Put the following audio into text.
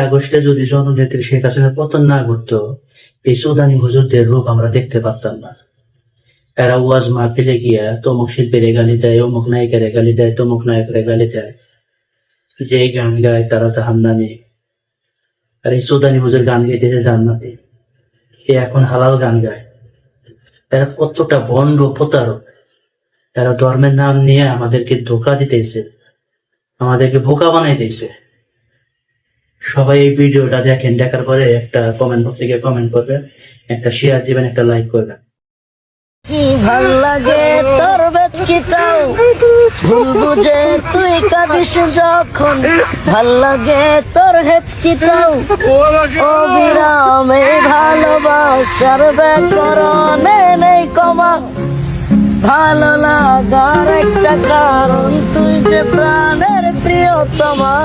আগস্টে যদি জননেত্রী শেখ হাসিনার পতন না ঘটতো, এই সুদানি হুজুরদের রূপ আমরা দেখতে পারতাম না। এরা ওয়াজ মাহফিলে গিয়া তমুক শিল্পীর গালি দেয়, অমুক নায়িকের গালি দেয়, তমুক নায়কের গালি দেয়, যে গান গায় তারা জাহান্নামী। আর এই সুদানি হুজুর গান গাইতেছে জান্নাতি। এ এখন হালাল গান গায়। এরা কতটা ভণ্ড প্রতারক। এরা ধর্মের নাম নিয়ে আমাদেরকে ধোঁকা দিতেছে, আমাদেরকে বোকা বানাইতেছে। সবাই এই ভিডিওটা দেখেন, দেখার পরে একটা কমেন্ট বক্সে গিয়ে কমেন্ট করবেন, একটা শেয়ার দিবেন, একটা লাইক করবেন। ভাল লাগে তোর বেচকিটাও ভুল বুঝে তুই কাঁদিস যখন, ভাল লাগে তোর হেচকিটাও অবিরামে ভালোবাসার ব্যাকরণে নেই কমা। ভালো লাগার একটা কারণ তুই যে প্রাণের প্রিয়তমা।